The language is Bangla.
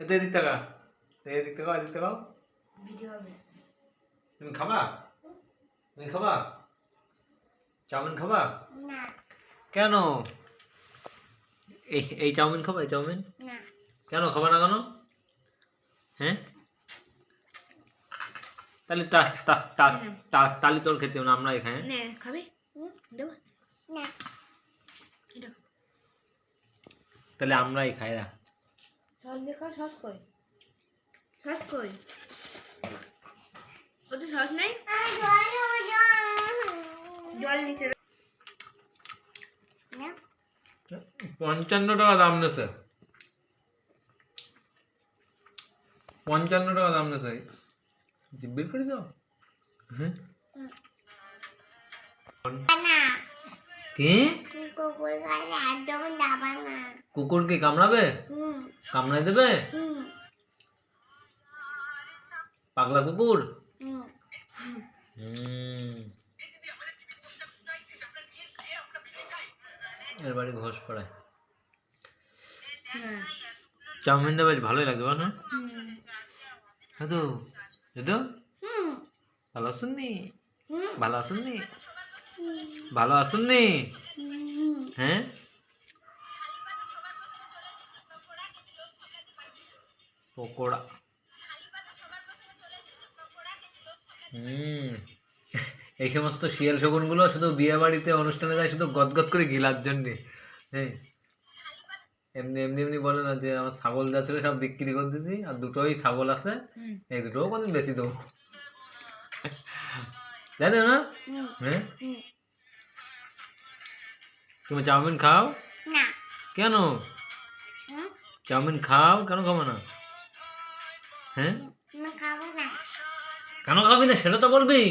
এদিক টাকা, এদিক টাকা, এদিক টাকা। ভিডিও হবে। তুমি খাবা? তুমি খাবা? চাউমিন খাবা? না। কেন? এই চাউমিন খাবা? এই চাউমিন না। কেন খাবা না কেন? হ্যাঁ, তাহলে তাহলে তোর খেতে না, আমরাই খাই। নে খাবি? দেব না। তাহলে আমরাই খাই না। সস দেখা, সস কই? সস কই? ওতে সস নাই? জল নিচে না। 55 টাকা দাম নেছে, 55 টাকা দাম নেছে। বের করে যাও। হ্যাঁ কি? কুকুর কি কামড়াবে? কামড়াই দেবে? পাগলা কুকুর। এর বাড়ি ঘোষ পড়ায়। চাউমিনটা বেশ ভালোই লাগবে, বল না? হ্যাঁ তো, ভালো আসুননি? ভালো আসুননি? ভালো আসুননি? হ্যাঁ, পকোড়া। এই সমস্ত শিয়াল শকুনগুলো শুধু বিয়ে বাড়িতে অনুষ্ঠানে যায় শুধু গদগদ করে গিলার জন্যে। হ্যাঁ, এমনি এমনি এমনি বলে না যে আমার ছাগল যা ছিল সব বিক্রি করে দিয়েছি, আর দুটোই ছাগল আছে, এই দুটোও কোনদিন বেশি দেবো। জানো না? হ্যাঁ, তুমি চাউমিন খাও না। কেন? চাউমিন খাও, কেন খাবো না? হ্যাঁ, খাবো না। কেন খাবি না সেটা তো বলবি।